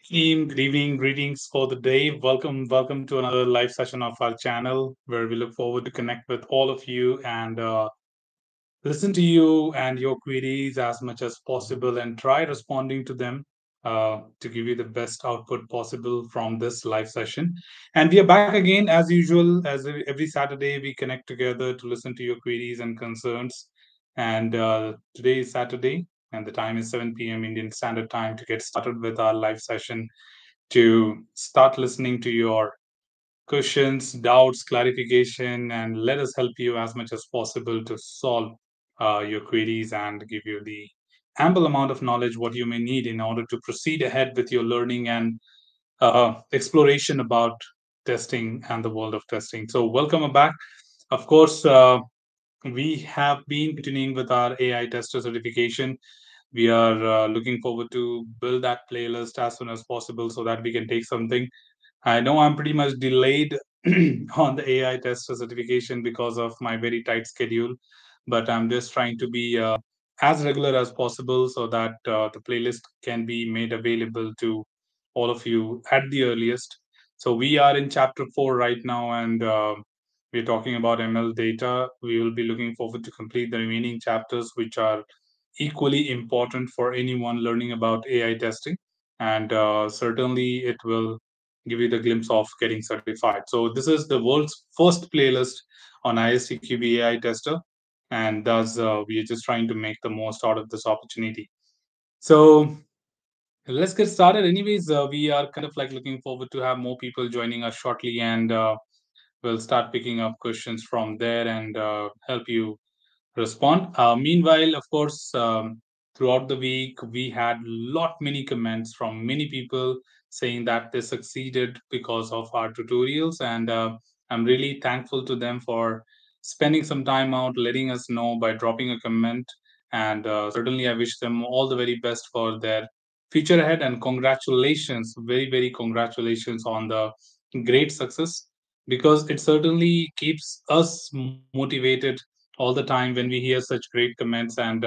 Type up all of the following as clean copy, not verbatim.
Team, good evening, greetings for the day. Welcome to another live session of our channel where we look forward to connect with all of you and listen to you and your queries as much as possible and try responding to them to give you the best output possible from this live session. And we are back again as usual, as every Saturday we connect together to listen to your queries and concerns. And today is Saturday, and the time is 7 p.m. Indian Standard Time to get started with our live session to start listening to your questions, doubts, clarification, and let us help you as much as possible to solve your queries and give you the ample amount of knowledge what you may need in order to proceed ahead with your learning and exploration about testing and the world of testing. So, welcome back. Of course, we have been continuing with our AI tester certification. We are looking forward to build that playlist as soon as possible so that we can take something. I know I'm pretty much delayed on the AI tester certification because of my very tight schedule, but I'm just trying to be as regular as possible so that the playlist can be made available to all of you at the earliest. So we are in chapter 4 right now, and we're talking about ML data. We will be looking forward to complete the remaining chapters, which are equally important for anyone learning about AI testing. And certainly, it will give you the glimpse of getting certified. So, this is the world's first playlist on ISTQB AI tester. And thus, we are just trying to make the most out of this opportunity. So, let's get started. Anyways, we are kind of like looking forward to have more people joining us shortly, and we'll start picking up questions from there and help you respond. Meanwhile, of course, throughout the week, we had lot many comments from many people saying that they succeeded because of our tutorials, and I'm really thankful to them for spending some time out, letting us know by dropping a comment. And certainly, I wish them all the very best for their future ahead. And congratulations, very, very congratulations on the great success because it certainly keeps us motivated all the time when we hear such great comments and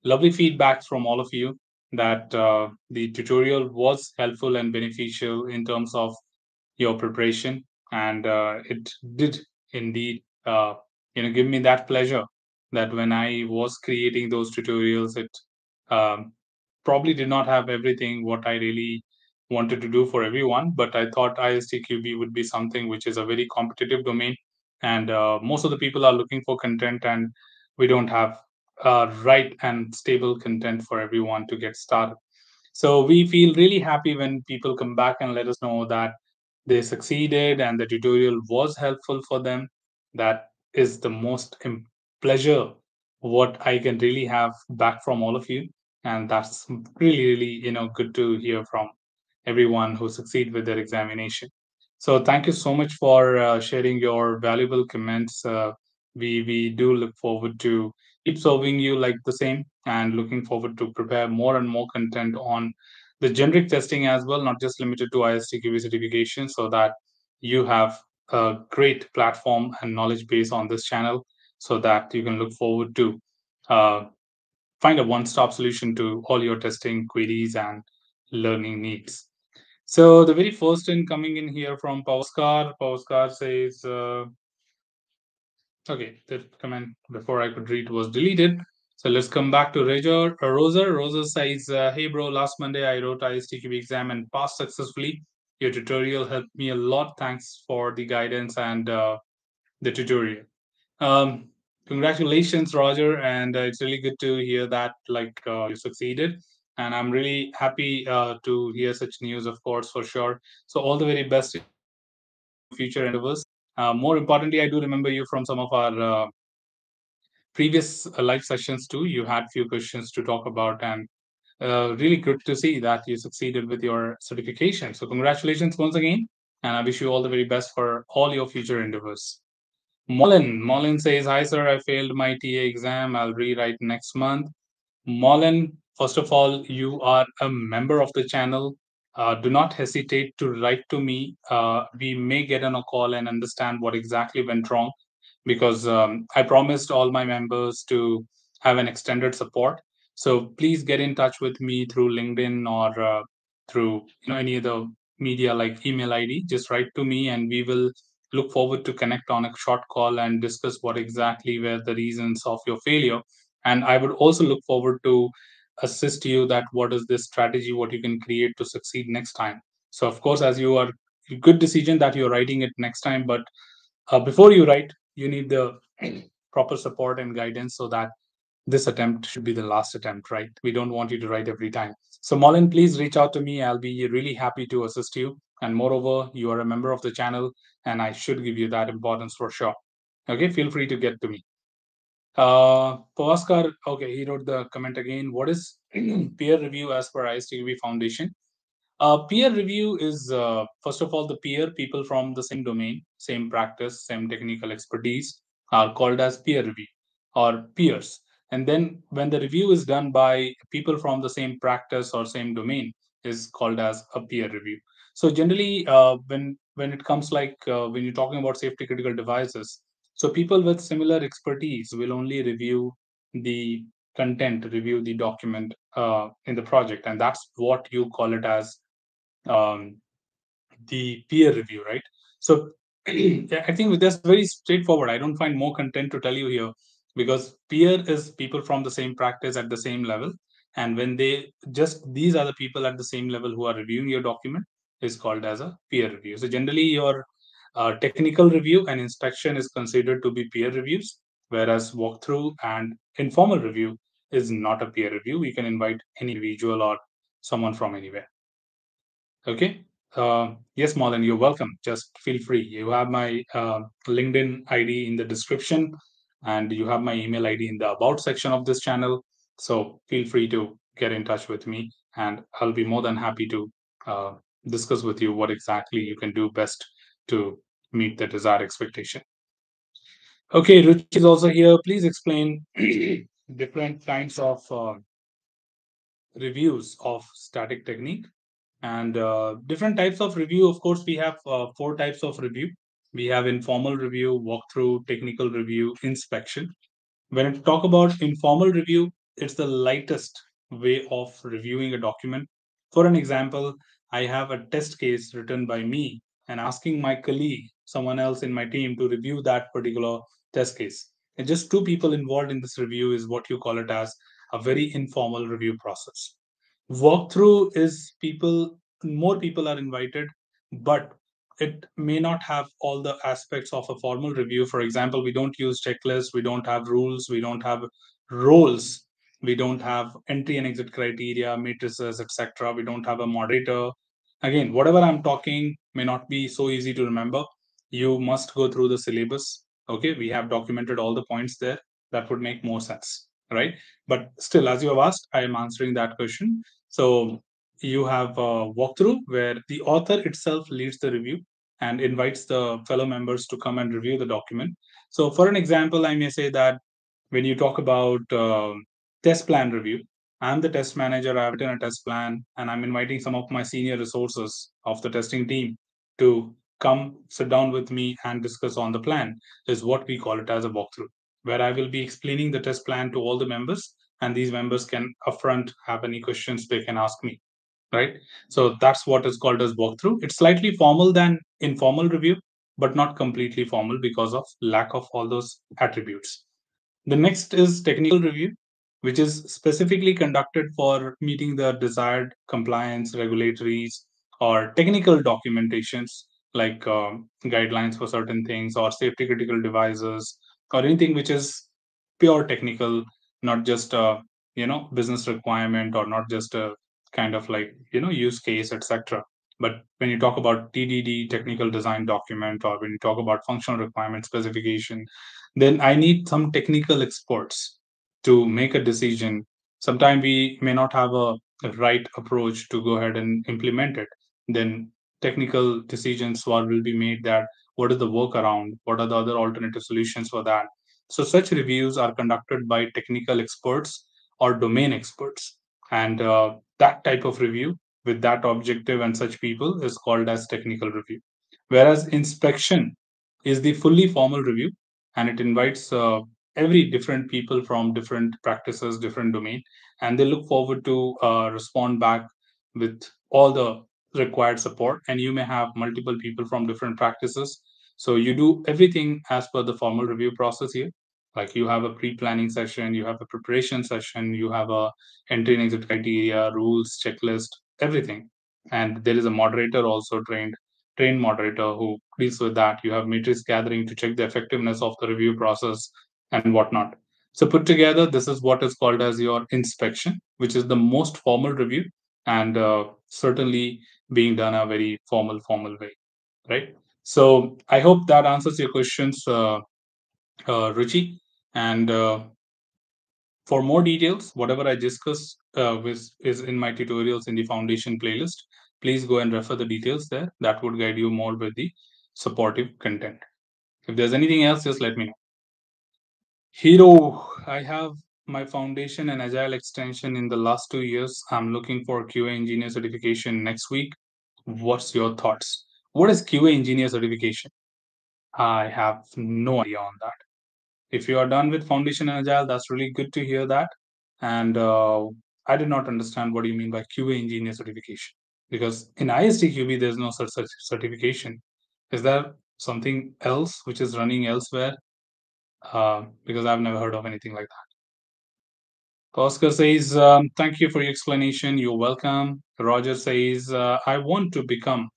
lovely feedbacks from all of you that the tutorial was helpful and beneficial in terms of your preparation, and it did indeed give me that pleasure that when I was creating those tutorials, it um, probably did not have everything what I really wanted to do for everyone, but I thought ISTQB would be something which is a very competitive domain, and most of the people are looking for content, and we don't have right and stable content for everyone to get started. So we feel really happy when people come back and let us know that they succeeded and the tutorial was helpful for them. That is the most pleasure what I can really have back from all of you, and that's really really good to hear from everyone who succeed with their examination. So thank you so much for sharing your valuable comments. We do look forward to keep serving you like the same, and looking forward to prepare more and more content on the generic testing as well, not just limited to ISTQB certification, so that you have a great platform and knowledge base on this channel, so that you can look forward to uh, find a one-stop solution to all your testing queries and learning needs. So the very first in coming in here from Pavaskar says, okay, that comment before I could read was deleted. So let's come back to Rosa. Rosa says, hey bro, last Monday I wrote ISTQB exam and passed successfully. Your tutorial helped me a lot. Thanks for the guidance and the tutorial. Um, Congratulations, Roger, and it's really good to hear that you succeeded. And I'm really happy to hear such news, of course, for sure. So all the very best in your future endeavors. More importantly, I do remember you from some of our previous live sessions too. You had few questions to talk about, and really good to see that you succeeded with your certification. So congratulations once again, and I wish you all the very best for all your future endeavors. Molin says, hi, sir. I failed my TA exam. I'll rewrite next month. Molin, first of all, you are a member of the channel. Do not hesitate to write to me. We may get on a call and understand what exactly went wrong because I promised all my members to have an extended support. So please get in touch with me through LinkedIn or through any other media like email ID, just write to me, and we will look forward to connect on a short call and discuss what exactly were the reasons of your failure. And I would also look forward to assist you that what is this strategy, what you can create to succeed next time. So of course, as you are, good decision that you're writing it next time, but before you write, you need the proper support and guidance so that this attempt should be the last attempt, right? We don't want you to write every time. So, Molin, please reach out to me. I'll be really happy to assist you. And moreover, you are a member of the channel, and I should give you that importance for sure. Okay, feel free to get to me. Pavaskar, okay, he wrote the comment again. What is peer review as per ISTQB Foundation? Peer review is, first of all, the peer people from the same domain, same practice, same technical expertise are called as peer review or peers. And then when the review is done by people from the same practice or same domain is called as a peer review. So generally, when it comes like when you're talking about safety critical devices, so people with similar expertise will only review the content, review the document in the project, and that's what you call it as um, the peer review, right? So yeah, I think that's very straightforward. I don't find more content to tell you here because peer is people from the same practice at the same level. And when they just these are the people at the same level who are reviewing your document is called as a peer review. So generally, your technical review and inspection is considered to be peer reviews, whereas walkthrough and informal review is not a peer review. We can invite any individual or someone from anywhere. Okay. Yes, Marlon, you're welcome. Just feel free. You have my LinkedIn ID in the description, and you have my email ID in the about section of this channel. So feel free to get in touch with me, and I'll be more than happy to uh, discuss with you what exactly you can do best to meet the desired expectation. Okay, Ruchi is also here. Please explain different kinds of reviews of static technique and different types of review. Of course, we have four types of review. We have informal review, walkthrough, technical review, inspection. When I talk about informal review, it's the lightest way of reviewing a document. For an example, I have a test case written by me and asking my colleague, someone else in my team, to review that particular test case. And just two people involved in this review is what you call it as a very informal review process. Walkthrough is more people are invited, but it may not have all the aspects of a formal review. For example, we don't use checklists, we don't have rules, we don't have roles, we don't have entry and exit criteria, matrices, etc. We don't have a moderator. Again, whatever I'm talking may not be so easy to remember. You must go through the syllabus. Okay, we have documented all the points there. That would make more sense, right? But still, as you have asked, I am answering that question. So you have a walkthrough where the author itself leads the review and invites the fellow members to come and review the document. So, for an example, I may say that when you talk about test plan review, I'm the test manager. I've written a test plan, and I'm inviting some of my senior resources of the testing team to come sit down with me and discuss on the plan. Is what we call it as a walkthrough, where I will be explaining the test plan to all the members, and these members can upfront have any questions they can ask me, right? So that's what is called as walkthrough. It's slightly formal than informal review, but not completely formal because of lack of all those attributes. The next is technical review, which is specifically conducted for meeting the desired compliance, regulatories, or technical documentations like guidelines for certain things or safety critical devices or anything which is pure technical, not just a business requirement or not just a kind of like use case, etc. But when you talk about TDD, technical design document, or when you talk about functional requirement specification, then I need some technical experts to make a decision. Sometimes we may not have a right approach to go ahead and implement it. Then technical decisions will be made that what is the workaround, what are the other alternative solutions for that. So such reviews are conducted by technical experts or domain experts, and that type of review with that objective and such people is called as technical review. Whereas inspection is the fully formal review, and it invites every different people from different practices, different domain, and they look forward to respond back with all the required support, and you may have multiple people from different practices. So you do everything as per the formal review process here. Like you have a pre-planning session, you have a preparation session, you have a entry and exit criteria, rules, checklist, everything. And there is a moderator also trained moderator who deals with that. You have matrix gathering to check the effectiveness of the review process and whatnot. So put together, this is what is called as your inspection, which is the most formal review, and certainly being done a very formal way, right? So I hope that answers your questions, Ruchi. And for more details, whatever I discussed is in my tutorials in the foundation playlist. Please go and refer the details there. That would guide you more with the supportive content. If there's anything else, just let me know. Hero, I have my foundation and agile extension in the last 2 years. I'm looking for QA engineer certification next week. What's your thoughts? What is QA engineer certification? I have no idea on that. If you are done with foundation and agile, that's really good to hear that. And I did not understand what you mean by QA engineer certification, because in ISTQB there's no such certification. Is there something else which is running elsewhere? Because I've never heard of anything like that. Oscar says, thank you for your explanation. You're welcome. Roger says, I want to become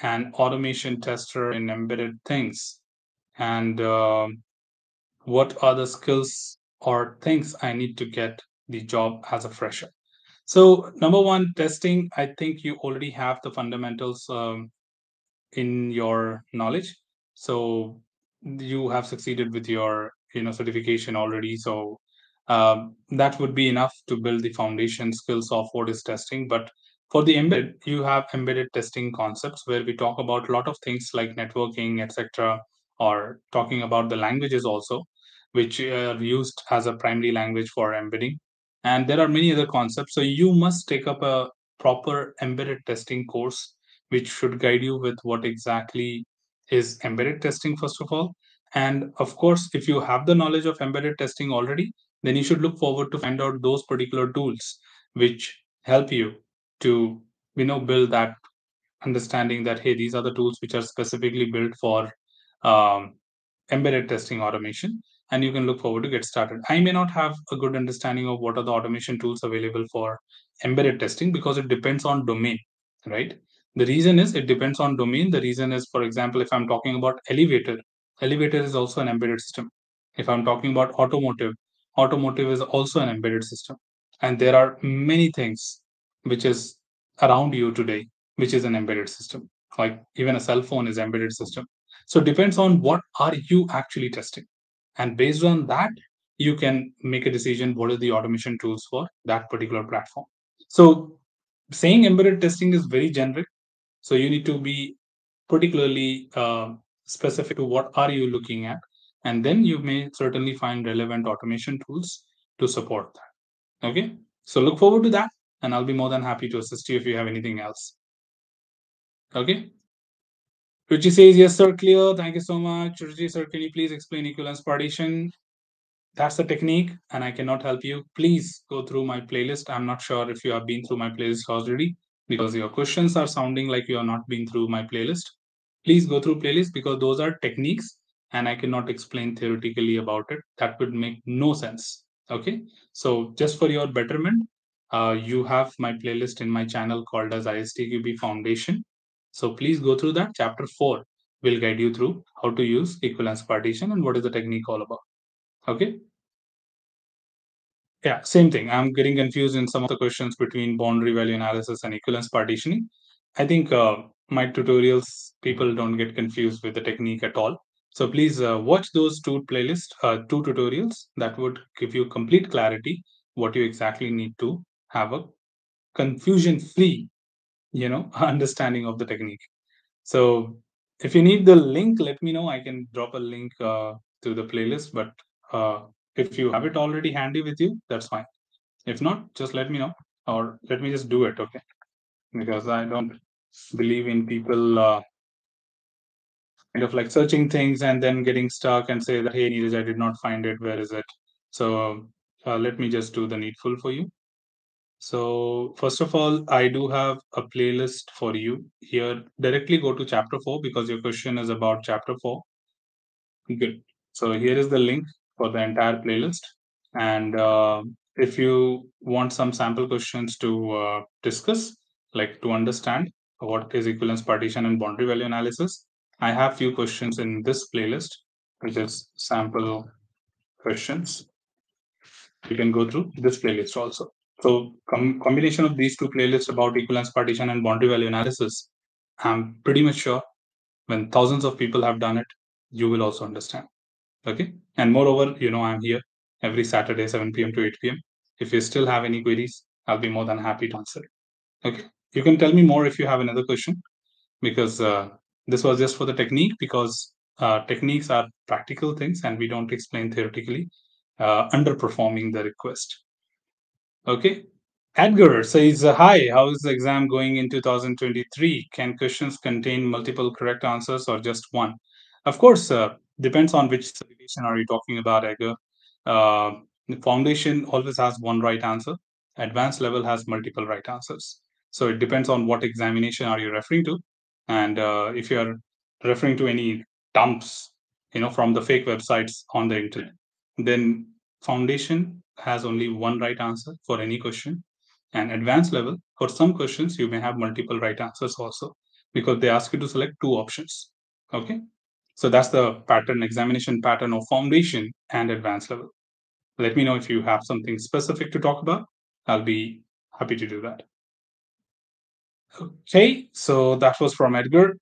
an automation tester in embedded things. And what are the skills or things I need to get the job as a fresher? So, number one, testing. I think you already have the fundamentals in your knowledge. So you have succeeded with your certification already. So that would be enough to build the foundation skills of what is testing. But for the embedded, you have embedded testing concepts where we talk about a lot of things like networking, etc., or talking about the languages also, which are used as a primary language for embedding. And there are many other concepts. So you must take up a proper embedded testing course, which should guide you with what exactly is embedded testing, first of all. And of course, if you have the knowledge of embedded testing already, then you should look forward to find out those particular tools which help you to build that understanding that, hey, these are the tools which are specifically built for um, embedded testing automation, and you can look forward to get started. I may not have a good understanding of what are the automation tools available for embedded testing because it depends on domain, right? The reason is it depends on domain. The reason is, for example, if I'm talking about elevator is also an embedded system. If I'm talking about automotive is also an embedded system. And there are many things which is around you today, which is an embedded system. Like even a cell phone is embedded system. So it depends on what are you actually testing. And based on that, you can make a decision what are the automation tools for that particular platform. So saying embedded testing is very generic. So you need to be particularly specific to what are you looking at. And then you may certainly find relevant automation tools to support that. Okay. So look forward to that. And I'll be more than happy to assist you if you have anything else. Okay. Ruchi says, yes, sir, clear. Thank you so much. Ruchi, sir, can you please explain equivalence partition? That's the technique, and I cannot help you. Please go through my playlist. I'm not sure if you have been through my playlist already because your questions are sounding like you have not been through my playlist. Please go through playlist because those are techniques and I cannot explain theoretically about it. That would make no sense. Okay. So just for your betterment, you have my playlist in my channel called as ISTQB Foundation. So please go through that. Chapter 4 will guide you through how to use equivalence partition and what is the technique all about. Okay. Yeah, same thing. I'm getting confused in some of the questions between boundary value analysis and equivalence partitioning. I think my tutorials, people don't get confused with the technique at all. So please watch those two playlists, two tutorials that would give you complete clarity what you exactly need to have a confusion-free, understanding of the technique. So if you need the link, let me know. I can drop a link to the playlist, but if you have it already handy with you, that's fine. If not, just let me know or let me just do it, okay? Because I don't believe in people kind of like searching things and then getting stuck and say that, hey, Neeraj, I did not find it. Where is it? So let me just do the needful for you. So first of all, I do have a playlist for you here. Directly go to chapter 4 because your question is about chapter 4. Good. So here is the link for the entire playlist. And if you want some sample questions to discuss, like to understand what is equivalence partition and boundary value analysis, I have few questions in this playlist, which is sample questions. You can go through this playlist also. So combination of these two playlists about equivalence partition and boundary value analysis, I'm pretty much sure when thousands of people have done it, you will also understand. Okay. And moreover, I'm here every Saturday, 7 p.m. to 8 p.m. If you still have any queries, I'll be more than happy to answer. Okay. You can tell me more if you have another question because this was just for the technique because techniques are practical things and we don't explain theoretically, underperforming the request. Okay. Edgar says, Hi, how is the exam going in 2023? Can questions contain multiple correct answers or just one? Of course, depends on which certification are you talking about, Edgar. The foundation always has one right answer. Advanced level has multiple right answers. So it depends on what examination are you referring to. And if you're referring to any dumps, from the fake websites on the internet, then foundation has only one right answer for any question, and advanced level for some questions you may have multiple right answers also because they ask you to select two options. Okay, so that's the pattern, examination pattern of foundation and advanced level. Let me know if you have something specific to talk about. I'll be happy to do that. Okay, so that was from Edgar.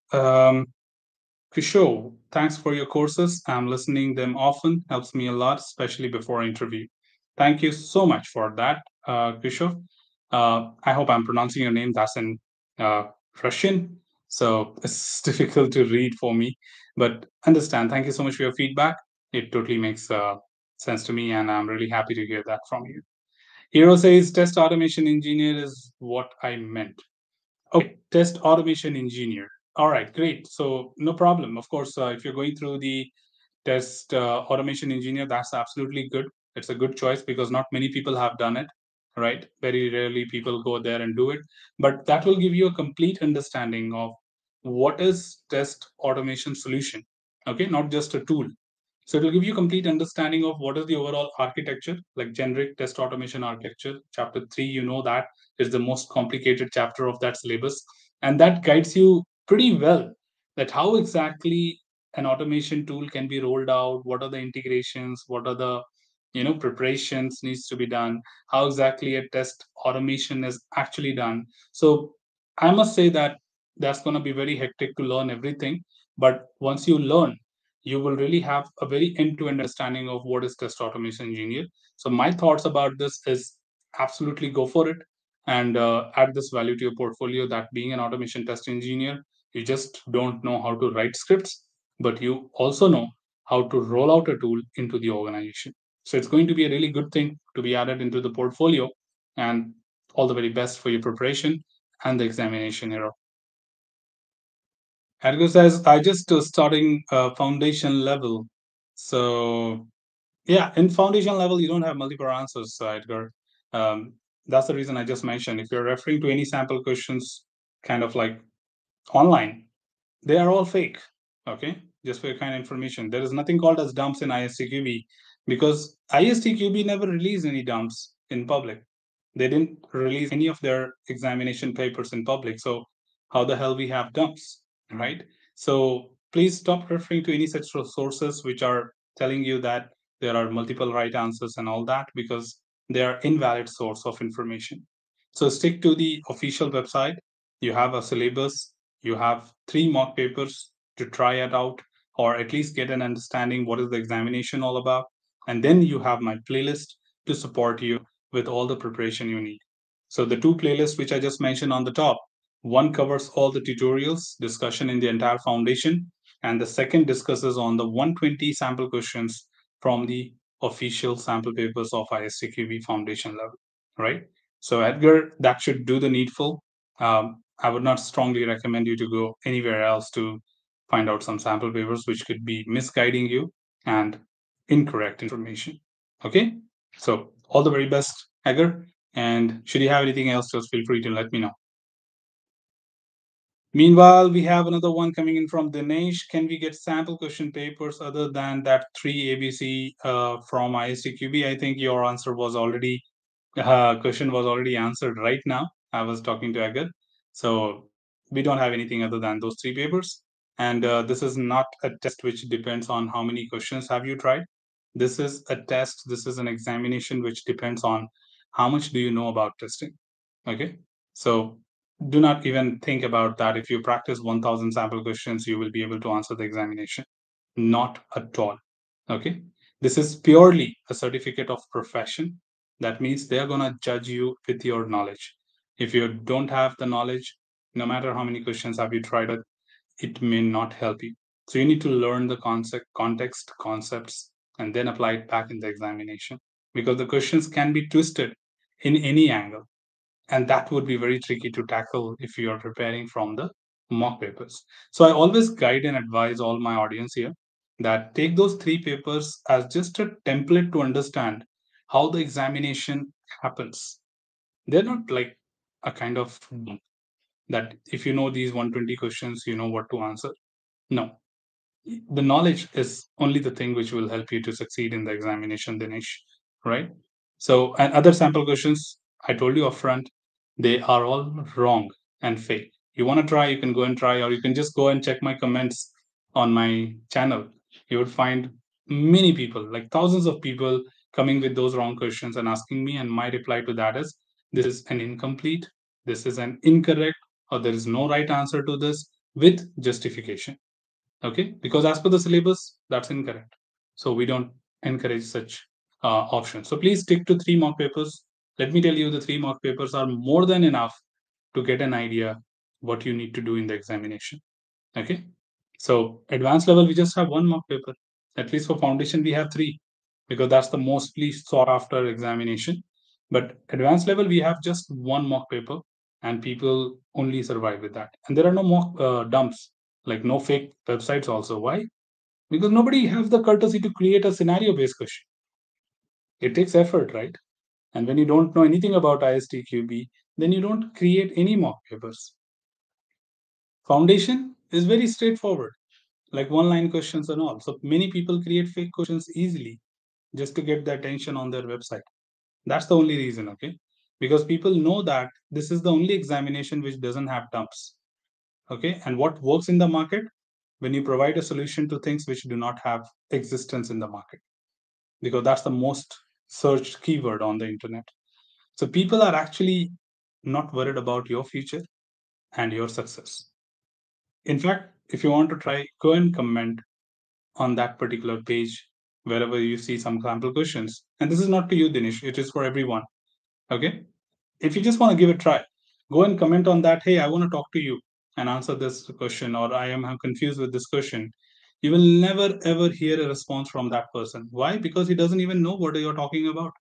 Kishore, thanks for your courses. I'm listening them often, helps me a lot, especially before interview. Thank you so much for that, Kishore. I hope I'm pronouncing your name. That's in uh, Russian, so it's difficult to read for me. But understand. Thank you so much for your feedback. It totally makes sense to me, and I'm really happy to hear that from you. Hero says test automation engineer is what I meant. Okay, test automation engineer. All right, great. So no problem. Of course, if you're going through the test automation engineer, that's absolutely good. It's a good choice because not many people have done it, right? Very rarely people go there and do it. But that will give you a complete understanding of what is test automation solution. Okay, not just a tool. So it will give you complete understanding of what is the overall architecture, like generic test automation architecture. Chapter 3, that is the most complicated chapter of that syllabus. And that guides you pretty well that how exactly an automation tool can be rolled out, what are the integrations, what are the preparations needs to be done, how exactly a test automation is actually done. So I must say that that's going to be very hectic to learn everything. But once you learn, you will really have a very end-to-end understanding of what is test automation engineer. So my thoughts about this is absolutely go for it and add this value to your portfolio that being an automation test engineer, you just don't know how to write scripts, but you also know how to roll out a tool into the organization. So it's going to be a really good thing to be added into the portfolio, and all the very best for your preparation and the examination era. Edgar says, I just starting foundation level. So yeah, in foundation level, you don't have multiple answers, Edgar. Um, that's the reason I just mentioned. If you're referring to any sample questions, kind of like online, they are all fake. Okay, just for your kind of information, there is nothing called as dumps in ISTQB because ISTQB never released any dumps in public. They didn't release any of their examination papers in public. So how the hell we have dumps, right? So please stop referring to any such sources which are telling you that there are multiple right answers and all that because they are invalid source of information. So stick to the official website. You have a syllabus, you have 3 mock papers to try it out or at least get an understanding what is the examination all about, and then you have my playlist to support you with all the preparation you need. So the 2 playlists which I just mentioned on the top, one covers all the tutorials discussion in the entire foundation, and the second discusses on the 120 sample questions from the official sample papers of ISTQB foundation level, right? So Edgar, that should do the needful. I would not strongly recommend you to go anywhere else to find out some sample papers which could be misguiding you and incorrect information. Okay, so all the very best, Edgar. And should you have anything else, just feel free to let me know. Meanwhile, we have another one coming in from Dinesh. Can we get sample question papers other than that three ABC from ISTQB? I think your answer was already question was already answered right now. I was talking to Agar. So we don't have anything other than those three papers. And this is not a test which depends on how many questions have you tried. This is a test. This is an examination which depends on how much do you know about testing. Okay. So do not even think about that. If you practice 1000 sample questions, you will be able to answer the examination. Not at all. Okay. This is purely a certificate of profession. That means they're going to judge you with your knowledge. If you don't have the knowledge, no matter how many questions have you tried it may not help you. So you need to learn the concept, context, concepts, and then apply it back in the examination because the questions can be twisted in any angle. And that would be very tricky to tackle if you are preparing from the mock papers. So I always guide and advise all my audience here that take those three papers as just a template to understand how the examination happens. They're not like a kind of that if you know these 120 questions, you know what to answer. No, the knowledge is only the thing which will help you to succeed in the examination, Dinesh, right? So, and other sample questions, I told you upfront, they are all wrong and fake. You want to try, you can go and try, or you can just go and check my comments on my channel. You would find many people, like thousands of people, coming with those wrong questions and asking me. And my reply to that is this is an incomplete, this is an incorrect, or there is no right answer to this with justification. Okay, because as per the syllabus, that's incorrect. So we don't encourage such options. So please stick to three mock papers. Let me tell you, the three mock papers are more than enough to get an idea what you need to do in the examination. Okay, so advanced level, we just have one mock paper. At least for foundation, we have three because that's the mostly sought after examination. But advanced level, we have just one mock paper, and people only survive with that. And there are no mock dumps, like no fake websites. Also, why? Because nobody has the courtesy to create a scenario-based question. It takes effort, right? And when you don't know anything about ISTQB, then you don't create any mock papers. Foundation is very straightforward, like one line questions and all. So many people create fake questions easily just to get the attention on their website. That's the only reason, okay? Because people know that this is the only examination which doesn't have dumps, okay? And what works in the market when you provide a solution to things which do not have existence in the market, because that's the most searched keyword on the internet. So people are actually not worried about your future and your success. In fact, if you want to try, go and comment on that particular page wherever you see some sample questions. And this is not to you, Dinesh, it is for everyone. Okay. If you just want to give it a try, go and comment on that. Hey, I want to talk to you and answer this question, or I am confused with this question. You will never ever hear a response from that person. Why? Because he doesn't even know what you're talking about.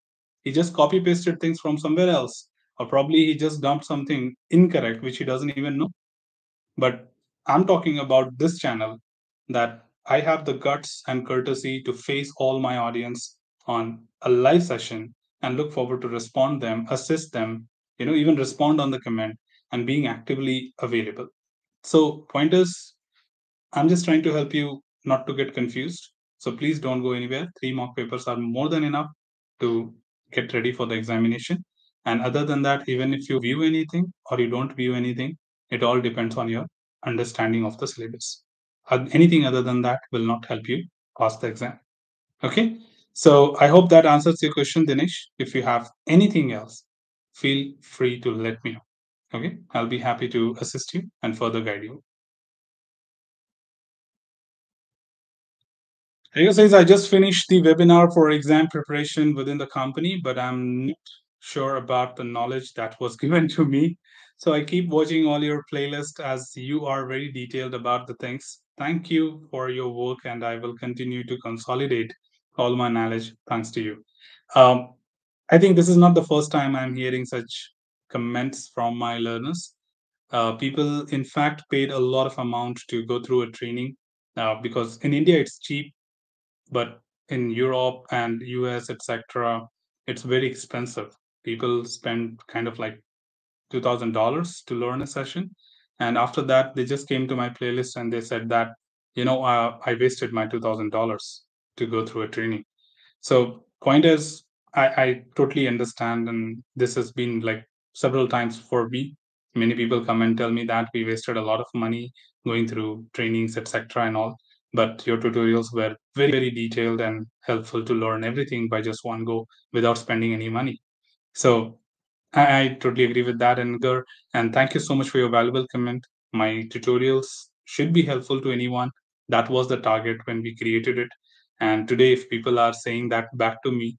He just copy pasted things from somewhere else, or probably he just dumped something incorrect, which he doesn't even know. But I'm talking about this channel that I have the guts and courtesy to face all my audience on a live session and look forward to respond them, assist them, even respond on the comment and being actively available. So pointers, I'm just trying to help you not to get confused. So please don't go anywhere. Three mock papers are more than enough to get ready for the examination. And other than that, even if you view anything or you don't view anything, it all depends on your understanding of the syllabus. Anything other than that will not help you pass the exam. Okay. So I hope that answers your question, Dinesh. If you have anything else, feel free to let me know. Okay. I'll be happy to assist you and further guide you. Hey says I just finished the webinar for exam preparation within the company, but I'm not sure about the knowledge that was given to me. So I keep watching all your playlist as you are very detailed about the things. Thank you for your work, and I will continue to consolidate all my knowledge thanks to you. Um, I think this is not the first time I'm hearing such comments from my learners. People, in fact, paid a lot of amount to go through a training because in India it's cheap, but in Europe and US, etc., it's very expensive. People spend kind of like $2,000 to learn a session. And after that, they just came to my playlist and they said that, I wasted my $2,000 to go through a training. So point is, I totally understand, and this has been like several times for me. Many people come and tell me that we wasted a lot of money going through trainings, etc., and all. But your tutorials were very, very detailed and helpful to learn everything by just one go without spending any money. So I totally agree with that, Edgar. And thank you so much for your valuable comment. My tutorials should be helpful to anyone. That was the target when we created it. And today, if people are saying that back to me,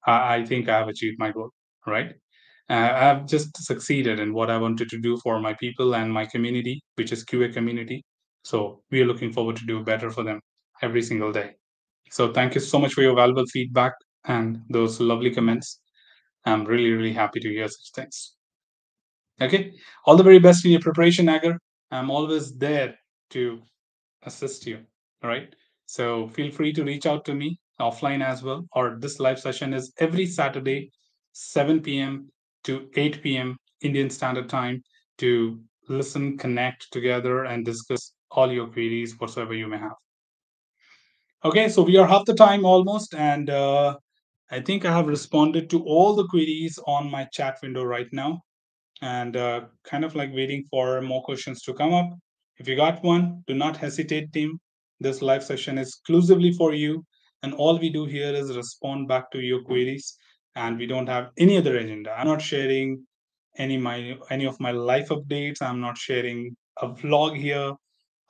I think I have achieved my goal, right? I've just succeeded in what I wanted to do for my people and my community, which is QA community. So we are looking forward to do better for them every single day. So thank you so much for your valuable feedback and those lovely comments. I'm really, really happy to hear such things. Okay. All the very best in your preparation, Agar. I'm always there to assist you. All right. So feel free to reach out to me offline as well. Or this live session is every Saturday, 7 p.m. to 8 p.m. Indian Standard Time to listen, connect together, and discuss all your queries, whatsoever you may have. Okay. So we are half the time almost. And I think I have responded to all the queries on my chat window right now, and kind of like waiting for more questions to come up. If you got one, do not hesitate, team. This live session is exclusively for you, and all we do here is respond back to your queries, and we don't have any other agenda. I'm not sharing any of my life updates. I'm not sharing a vlog here.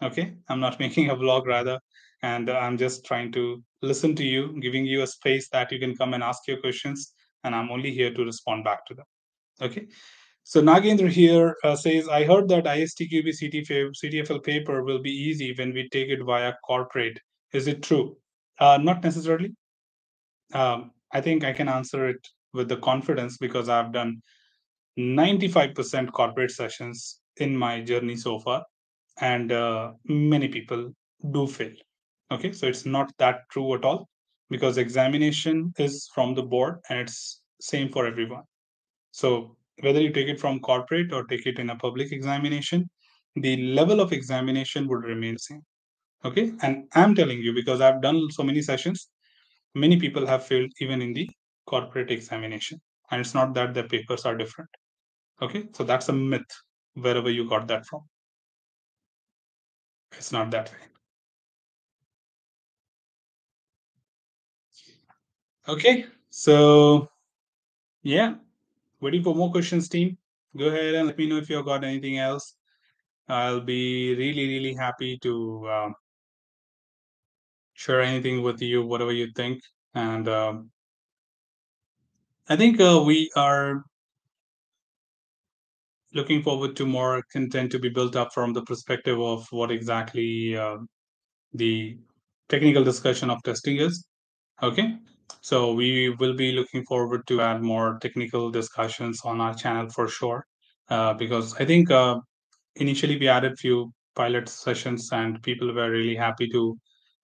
Okay, I'm not making a vlog rather, and I'm just trying to listen to you, giving you a space that you can come and ask your questions, and I'm only here to respond back to them. Okay. So Nagendra here says, I heard that ISTQB CTFL paper will be easy when we take it via corporate. Is it true? Not necessarily. I think I can answer it with the confidence because I've done 95% corporate sessions in my journey so far, and many people do fail. Okay, so it's not that true at all because examination is from the board and it's same for everyone. So whether you take it from corporate or take it in a public examination, the level of examination would remain the same. Okay. And I'm telling you, because I've done so many sessions, many people have failed even in the corporate examination. And it's not that the papers are different. Okay. So that's a myth, wherever you got that from. It's not that way. Okay. So, yeah, waiting for more questions, team. Go ahead and let me know if you've got anything else. I'll be really, really happy to share anything with you, whatever you think. And I think we are looking forward to more content to be built up from the perspective of what exactly the technical discussion of testing is. Okay. So we will be looking forward to add more technical discussions on our channel for sure. Because I think initially we added few pilot sessions and people were really happy to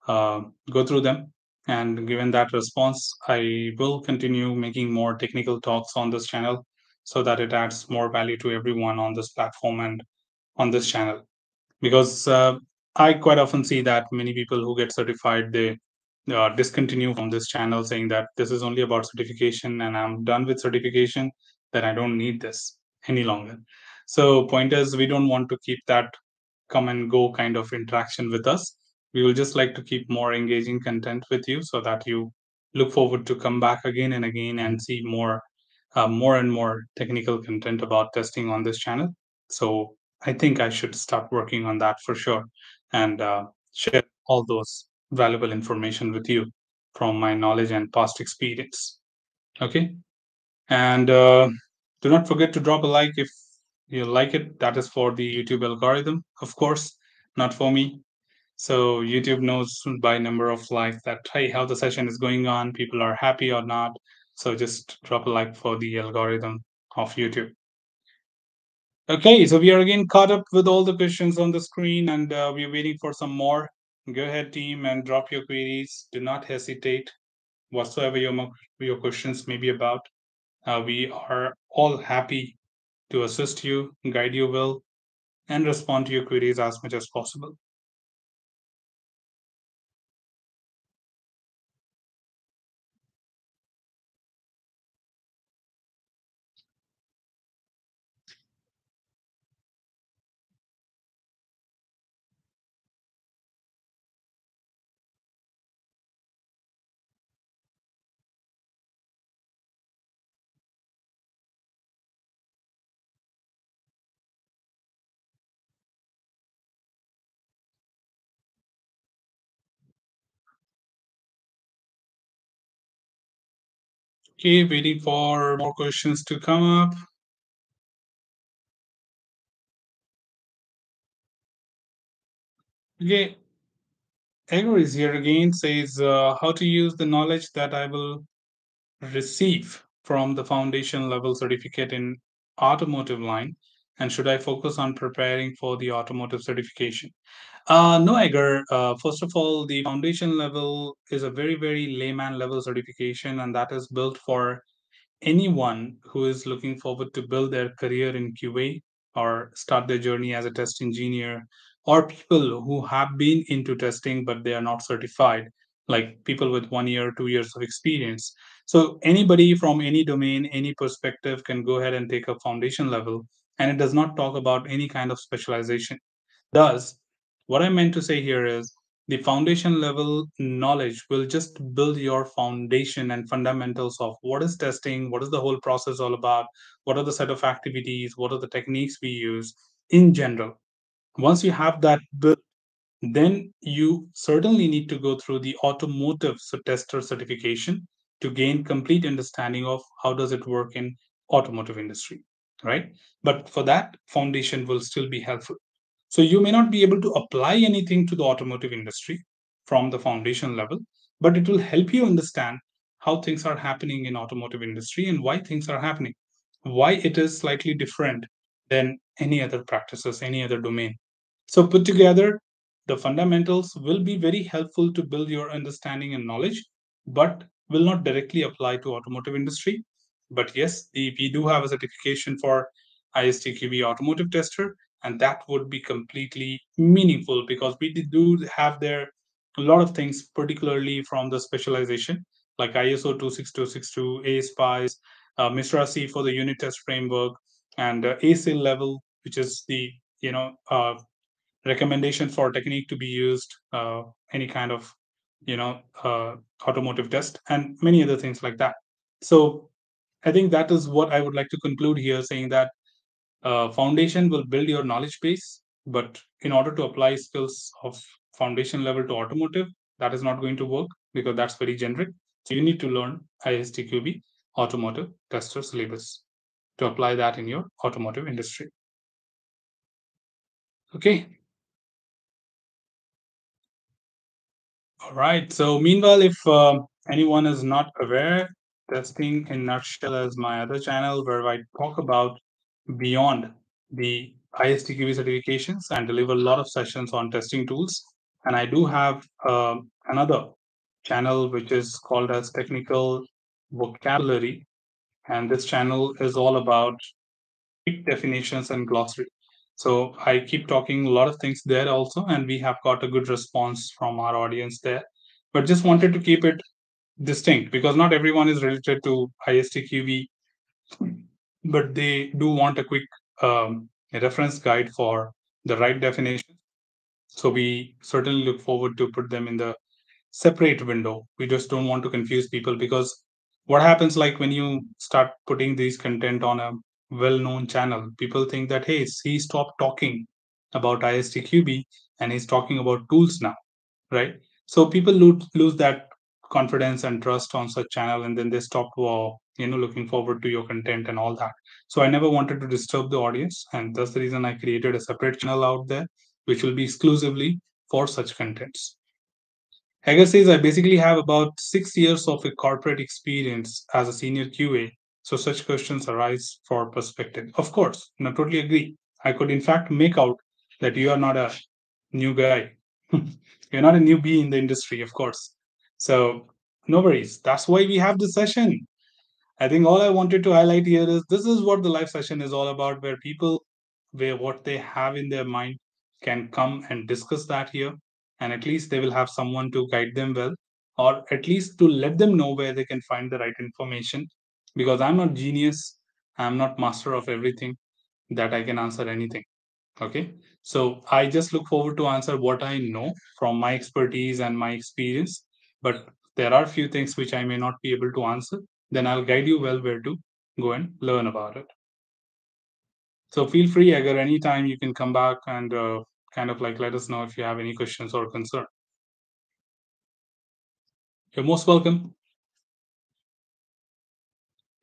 uh, go through them. And given that response, I will continue making more technical talks on this channel so that it adds more value to everyone on this platform and on this channel. Because I quite often see that many people who get certified, they discontinue from this channel saying that this is only about certification and I'm done with certification, that I don't need this any longer. So pointers, we don't want to keep that come and go kind of interaction with us. We will just like to keep more engaging content with you so that you look forward to come back again and again and see more and more technical content about testing on this channel. So I think I should start working on that for sure and share all those valuable information with you from my knowledge and past experience. Okay. And do not forget to drop a like if you like it. That is for the YouTube algorithm, of course, not for me. So YouTube knows by number of likes that, hey, how the session is going on, people are happy or not. So just drop a like for the algorithm of YouTube. Okay, so we are again caught up with all the questions on the screen and we're waiting for some more. Go ahead, team, and drop your queries. Do not hesitate whatsoever your questions may be about. We are all happy to assist you, guide you well, and respond to your queries as much as possible. Okay, waiting for more questions to come up. Okay, Egor is here again, says how to use the knowledge that I will receive from the foundation level certificate in automotive line, and should I focus on preparing for the automotive certification? No, Edgar. First of all, the foundation level is a very, very layman level certification, and that is built for anyone who is looking forward to build their career in QA or start their journey as a test engineer, or people who have been into testing but they are not certified, like people with 1 year, 2 years of experience. So, anybody from any domain, any perspective can go ahead and take a foundation level, and it does not talk about any kind of specialization. Thus, what I meant to say here is the foundation level knowledge will just build your foundation and fundamentals of what is testing, what is the whole process all about, what are the set of activities, what are the techniques we use in general. Once you have that built, then you certainly need to go through the automotive tester certification to gain complete understanding of how does it work in automotive industry, right? But for that, foundation will still be helpful. So you may not be able to apply anything to the automotive industry from the foundation level, but it will help you understand how things are happening in automotive industry and why things are happening, why it is slightly different than any other practices, any other domain. So put together, the fundamentals will be very helpful to build your understanding and knowledge, but will not directly apply to automotive industry. But yes, we do have a certification for ISTQB automotive tester, and that would be completely meaningful because we do have there a lot of things, particularly from the specialization like ISO 26262, ASPICE, MISRA C for the unit test framework, and ASIL level, which is the you know recommendation for technique to be used, any kind of you know uh, automotive test, and many other things like that. So I think that is what I would like to conclude here, saying that foundation will build your knowledge base, but in order to apply skills of foundation level to automotive, that is not going to work because that's very generic. So you need to learn ISTQB automotive tester syllabus to apply that in your automotive industry. Okay. All right. So meanwhile, if anyone is not aware, testing in nutshell is my other channel where I talk about beyond the ISTQB certifications and deliver a lot of sessions on testing tools. And I do have another channel which is called as Technical Vocabulary, and this channel is all about quick definitions and glossary. So I keep talking a lot of things there also, and we have got a good response from our audience there. But just wanted to keep it distinct because not everyone is related to ISTQB, but they do want a quick reference guide for the right definition. So we certainly look forward to put them in the separate window. We just don't want to confuse people because what happens like when you start putting these content on a well-known channel, people think that hey, he stopped talking about ISTQB and he's talking about tools now, right? So people lose that confidence and trust on such channel, and then they stop looking forward to your content and all that. So I never wanted to disturb the audience, and that's the reason I created a separate channel out there which will be exclusively for such contents. Hager says, I basically have about 6 years of a corporate experience as a senior QA, so such questions arise for perspective. Of course, I totally agree. I could, in fact, make out that you are not a new guy. You're not a newbie in the industry, of course. So, no worries. That's why we have this session. I think all I wanted to highlight here is this is what the live session is all about, where people, where what they have in their mind can come and discuss that here. And at least they will have someone to guide them well, or at least to let them know where they can find the right information. Because I'm not genius, I'm not master of everything that I can answer anything. Okay. So I just look forward to answer what I know from my expertise and my experience. But there are few things which I may not be able to answer. Then I'll guide you well where to go and learn about it. So feel free, Agar, anytime you can come back and kind of like let us know if you have any questions or concern. You're most welcome.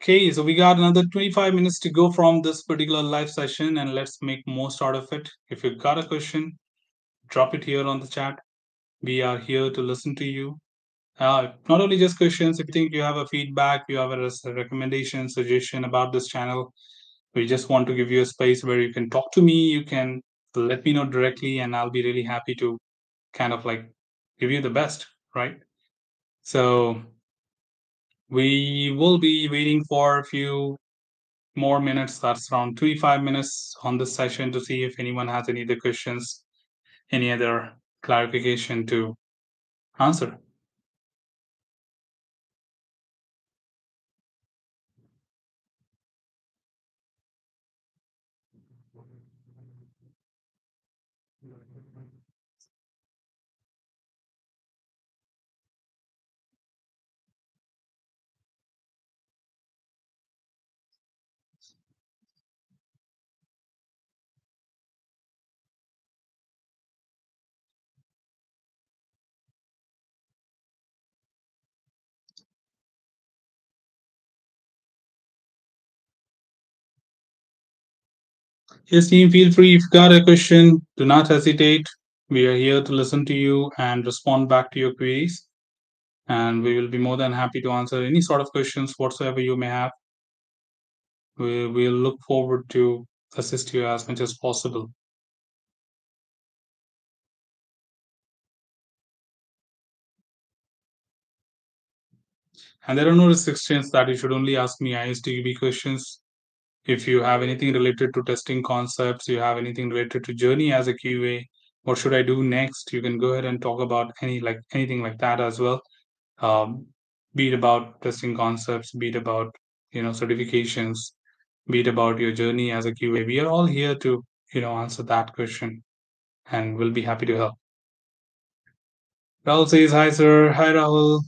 Okay, so we got another 25 minutes to go from this particular live session, and let's make most out of it. If you've got a question, drop it here on the chat. We are here to listen to you. Not only just questions, if you think you have a feedback, you have a recommendation, suggestion about this channel, we just want to give you a space where you can talk to me. You can let me know directly, and I'll be really happy to kind of like give you the best, right? So we will be waiting for a few more minutes. That's around 3 5 minutes on this session to see if anyone has any other questions, any other clarification to answer. Yes, team, feel free. If you got a question, do not hesitate. We are here to listen to you and respond back to your queries. And we will be more than happy to answer any sort of questions whatsoever you may have. We'll look forward to assist you as much as possible. And there are no restrictions that you should only ask me ISTQB questions. If you have anything related to testing concepts, you have anything related to journey as a QA, what should I do next? You can go ahead and talk about anything like that as well. Um, be it about testing concepts, be it about certifications, be it about your journey as a QA. We are all here to answer that question, and we'll be happy to help. Rahul says hi, sir. Hi, Rahul.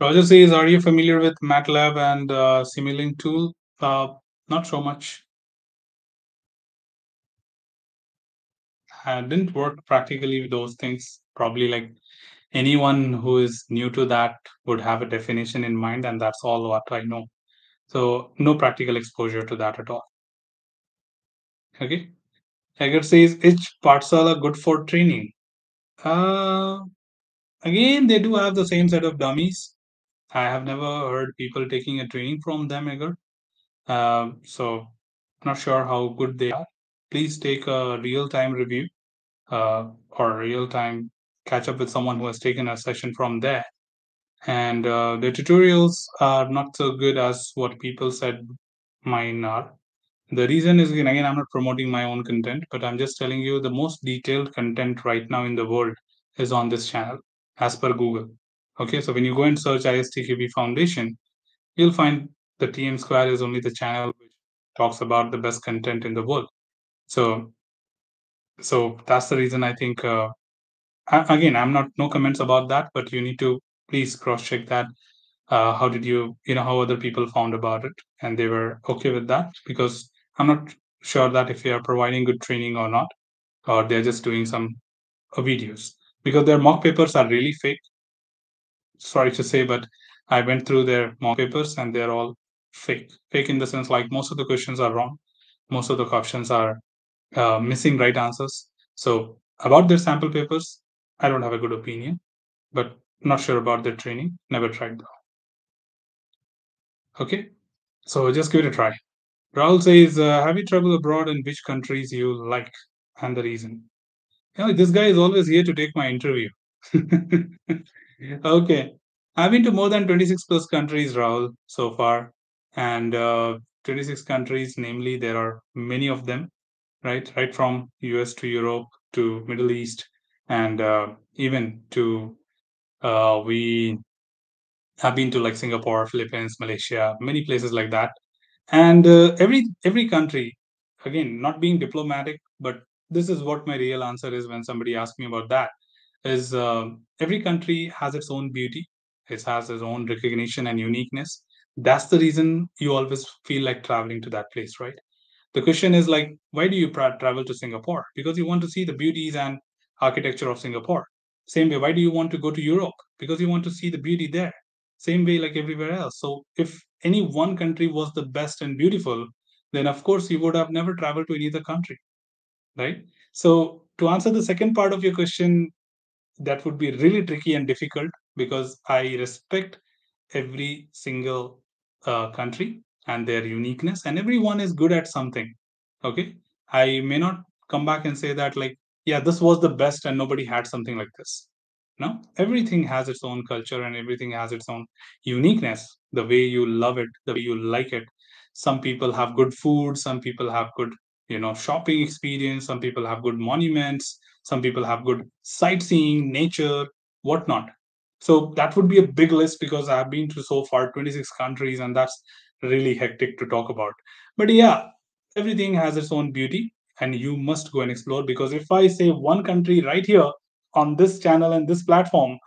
Roger says, are you familiar with MATLAB and Simulink tool? Not so much. I didn't work practically with those things. Probably like anyone who is new to that would have a definition in mind, and that's all what I know. So no practical exposure to that at all. Okay. Tiger says, is Patsala good for training? Uh, Again, they do have the same set of dummies. I have never heard people taking a training from them, Edgar. So not sure how good they are. Please take a real-time review or real-time catch up with someone who has taken a session from there. And the tutorials are not so good as what people said mine are. The reason is again, I'm not promoting my own content, but I'm just telling you the most detailed content right now in the world is on this channel as per Google. Okay, so when you go and search ISTQB Foundation, you'll find the TM Square is only the channel which talks about the best content in the world. So, so that's the reason I think. Again, I'm not no comments about that, but you need to please cross check that. How did how other people found about it, and they were okay with that because I'm not sure that if they are providing good training or not, or they're just doing some videos because their mock papers are really fake. sorry to say, but I went through their mock papers and they're all fake. Fake in the sense like most of the questions are wrong, most of the options are missing right answers. So about their sample papers, I don't have a good opinion, but not sure about their training. Never tried though. Okay, so just give it a try. Rahul says, "Have you traveled abroad and which countries you like and the reason?" This guy is always here to take my interview. Okay. I've been to more than 26 plus countries, Rahul, so far. And 26 countries, namely, there are many of them, right? Right from US to Europe to Middle East and even to we have been to like Singapore, Philippines, Malaysia, many places like that. And every country, again, not being diplomatic, but this is what my real answer is when somebody asks me about that is every country has its own beauty, it has its own recognition and uniqueness. That's the reason you always feel like traveling to that place, right? The question is like, why do you travel to Singapore? Because you want to see the beauties and architecture of Singapore. Same way, why do you want to go to Europe? Because you want to see the beauty there. Same way, like everywhere else. So if any one country was the best and beautiful, then of course you would have never traveled to any other country, right? So to answer the second part of your question, that would be really tricky and difficult because I respect every single country and their uniqueness, and everyone is good at something. Okay, I may not come back and say that like, yeah, this was the best and nobody had something like this. No, everything has its own culture and everything has its own uniqueness. The way you love it, the way you like it. Some people have good food. Some people have good, shopping experience. Some people have good monuments. Some people have good sightseeing, nature, whatnot. So that would be a big list because I've been to so far 26 countries, and that's really hectic to talk about. But yeah, everything has its own beauty, and you must go and explore. Because if I say one country right here on this channel and this platform,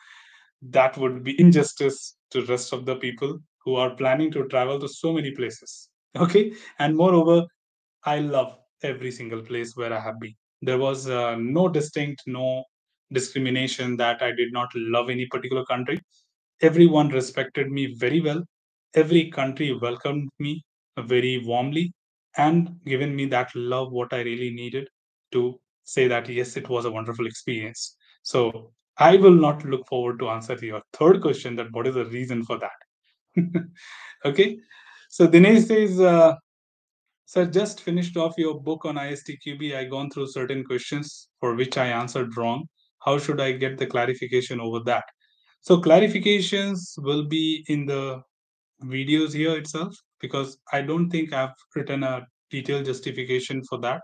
that would be injustice to rest of the people who are planning to travel to so many places. Okay, and moreover, I love every single place where I have been. There was no distinct, no discrimination that I did not love any particular country. Everyone respected me very well. Every country welcomed me very warmly and given me that love, what I really needed to say that, yes, it was a wonderful experience. So I will not look forward to answer to your third question that what is the reason for that. Okay. So Dinesh says, sir, just finished off your book on ISTQB. I gone through certain questions for which I answered wrong. How should I get the clarification over that? So clarifications will be in the videos here itself because I don't think I've written a detailed justification for that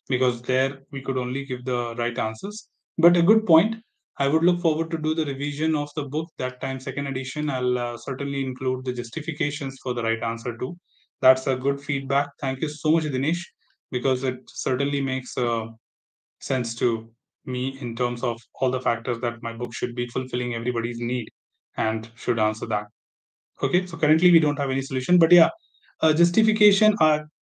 because there we could only give the right answers. But a good point. I would look forward to do the revision of the book that time, second edition. I'll certainly include the justifications for the right answer too. That's a good feedback. Thank you so much, Dinesh, because it certainly makes sense to me in terms of all the factors that my book should be fulfilling everybody's need and should answer that. Okay, so currently we don't have any solution, but yeah, justification.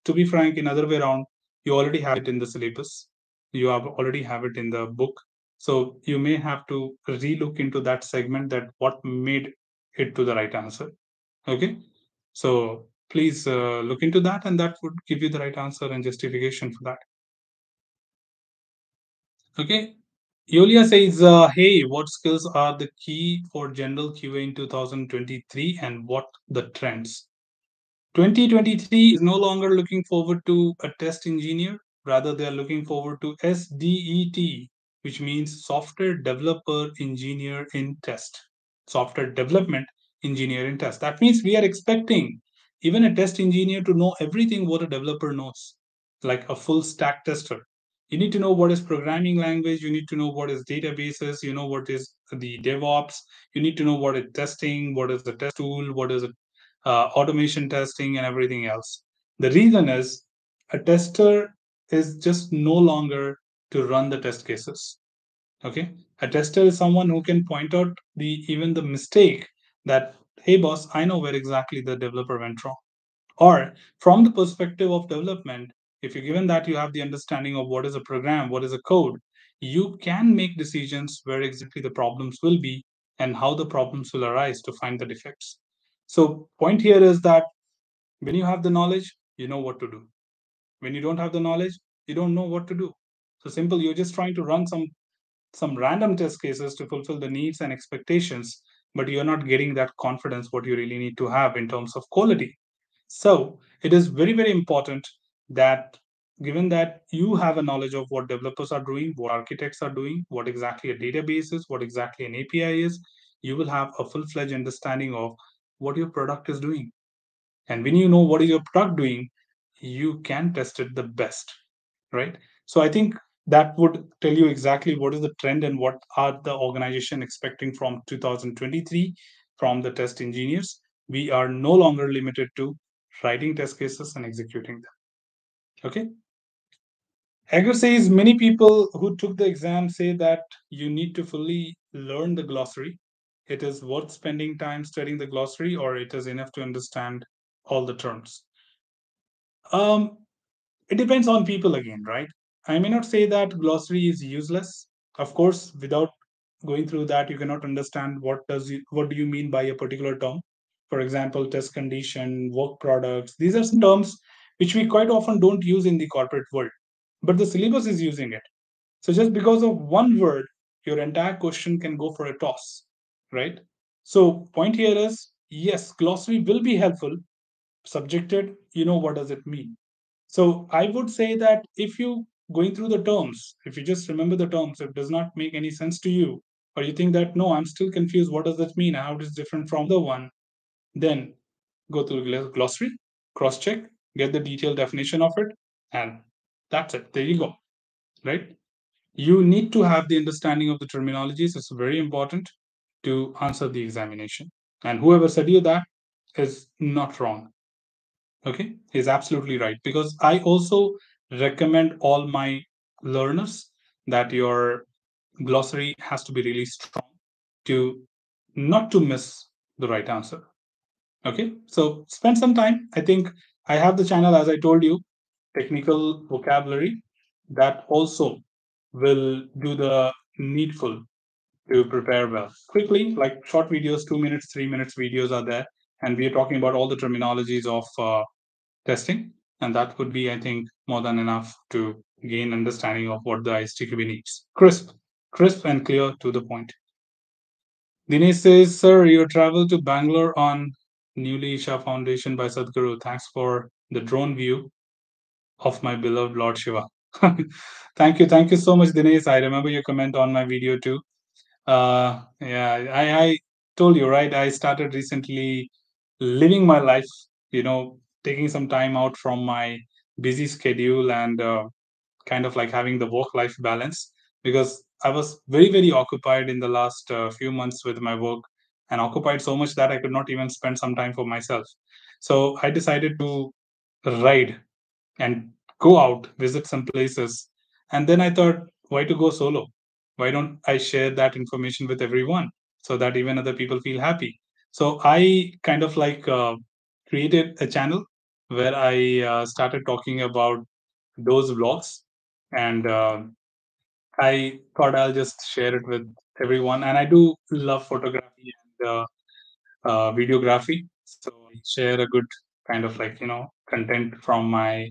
To be frank, in other way around, you already have it in the syllabus. You have already have it in the book, so you may have to relook into that segment that what made it to the right answer. Okay, so please look into that, and that would give you the right answer and justification for that. Okay, Yulia says, "Hey, what skills are the key for general QA in 2023, and what the trends?" 2023 is no longer looking forward to a test engineer. Rather, they are looking forward to SDET, which means Software Developer Engineer in Test. Software Development Engineer in Test. That means we are expecting even a test engineer to know everything what a developer knows, like a full stack tester. You need to know what is programming language, you need to know what is databases, you know what is the DevOps, you need to know what is testing, what is the test tool, what is automation testing, and everything else. The reason is a tester is just no longer to run the test cases. Okay, a tester is someone who can point out the even the mistake that, hey boss, I know where exactly the developer went wrong. Or from the perspective of development, if you're given that you have the understanding of what is a program, what is a code, you can make decisions where exactly the problems will be, and how the problems will arise to find the defects. So point here is that when you have the knowledge, you know what to do. When you don't have the knowledge, you don't know what to do. So simple, you're just trying to run some random test cases to fulfill the needs and expectations, but you're not getting that confidence what you really need to have in terms of quality. So it is very, very important that given that you have a knowledge of what developers are doing, what architects are doing, what exactly a database is, what exactly an API is, you will have a full-fledged understanding of what your product is doing. And when you know what is your product doing, you can test it the best, right? So I think that would tell you exactly what is the trend and what are the organization expecting from 2023 from the test engineers. We are no longer limited to writing test cases and executing them. Okay. Agar says many people who took the exam say that you need to fully learn the glossary. It is worth spending time studying the glossary, or it is enough to understand all the terms. Um, it depends on people again, right? I may not say that glossary is useless. Of course, without going through that, you cannot understand what do you mean by a particular term. For example, test condition, work products. These are some terms which we quite often don't use in the corporate world, but the syllabus is using it. So just because of one word, your entire question can go for a toss, right? So point here is yes, glossary will be helpful. Subjected, you know what does it mean. So I would say that if you going through the terms, if you just remember the terms, if it does not make any sense to you, or you think that no, I'm still confused, what does that mean? How it is different from the one, then go to the glossary, cross check, get the detailed definition of it, and that's it. There you go. Right? You need to have the understanding of the terminologies. It's very important to answer the examination. And whoever said you that is not wrong. Okay, he's absolutely right, because I also recommend all my learners that your glossary has to be really strong to not to miss the right answer. Okay, so spend some time. I think I have the channel, as I told you, technical vocabulary, that also will do the needful to prepare well. Quickly, like short videos, 2 minutes, 3 minutes videos are there, and we are talking about all the terminologies of testing, and that would be, I think, more than enough to gain understanding of what the ISTQB needs. Crisp and clear to the point. Dinesh says, "Sir, you traveled to Bangalore on Newly Isha Foundation by Sadhguru. Thanks for the drone view of my beloved Lord Shiva." Thank you so much, Dinesh. I remember your comment on my video too. Yeah, I told you, right? I started recently living my life, taking some time out from my busy schedule and kind of like having the work life balance, because I was very, very occupied in the last few months with my work, and occupied so much that I could not even spend some time for myself. So I decided to ride and go out, visit some places. And then I thought, why to go solo? Why don't I share that information with everyone so that even other people feel happy? So I kind of like created a channel where I started talking about those vlogs. And I thought I'll just share it with everyone. And I do love photography and videography. So I share a good kind of like, content from my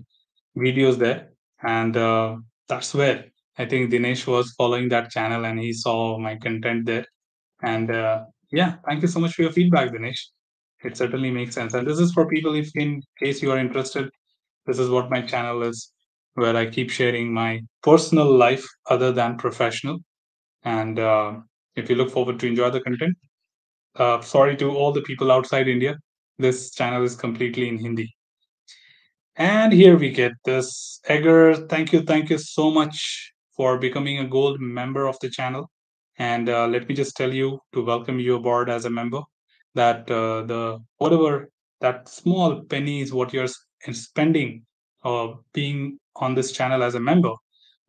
videos there. And that's where I think Dinesh was following that channel and he saw my content there. And yeah, thank you so much for your feedback, Dinesh. It certainly makes sense. And this is for people, if in case you are interested, this is what my channel is, where I keep sharing my personal life other than professional. And if you look forward to enjoy the content, sorry to all the people outside India, this channel is completely in Hindi. And here we get this. Edgar, thank you so much for becoming a gold member of the channel. And let me just tell you to welcome you aboard as a member. That the whatever that small penny is what you're spending, being on this channel as a member,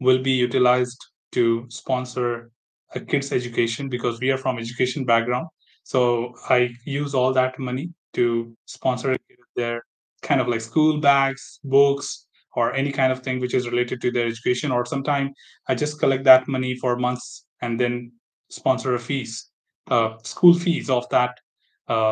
will be utilized to sponsor a kid's education, because we are from education background. So I use all that money to sponsor a kid their kind of like school bags, books, or any kind of thing which is related to their education. Or sometime I just collect that money for months and then sponsor a fees. school fees of that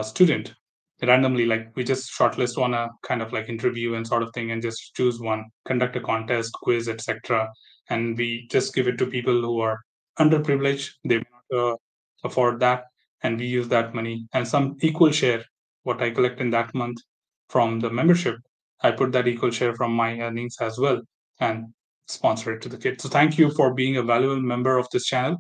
student randomly. Like we just shortlist on a kind of like interview and sort of thing, and just choose one, conduct a contest, quiz, etc., and we just give it to people who are underprivileged. They may not afford that, and we use that money and some equal share what I collect in that month from the membership. I put that equal share from my earnings as well and sponsor it to the kids. So thank you for being a valuable member of this channel.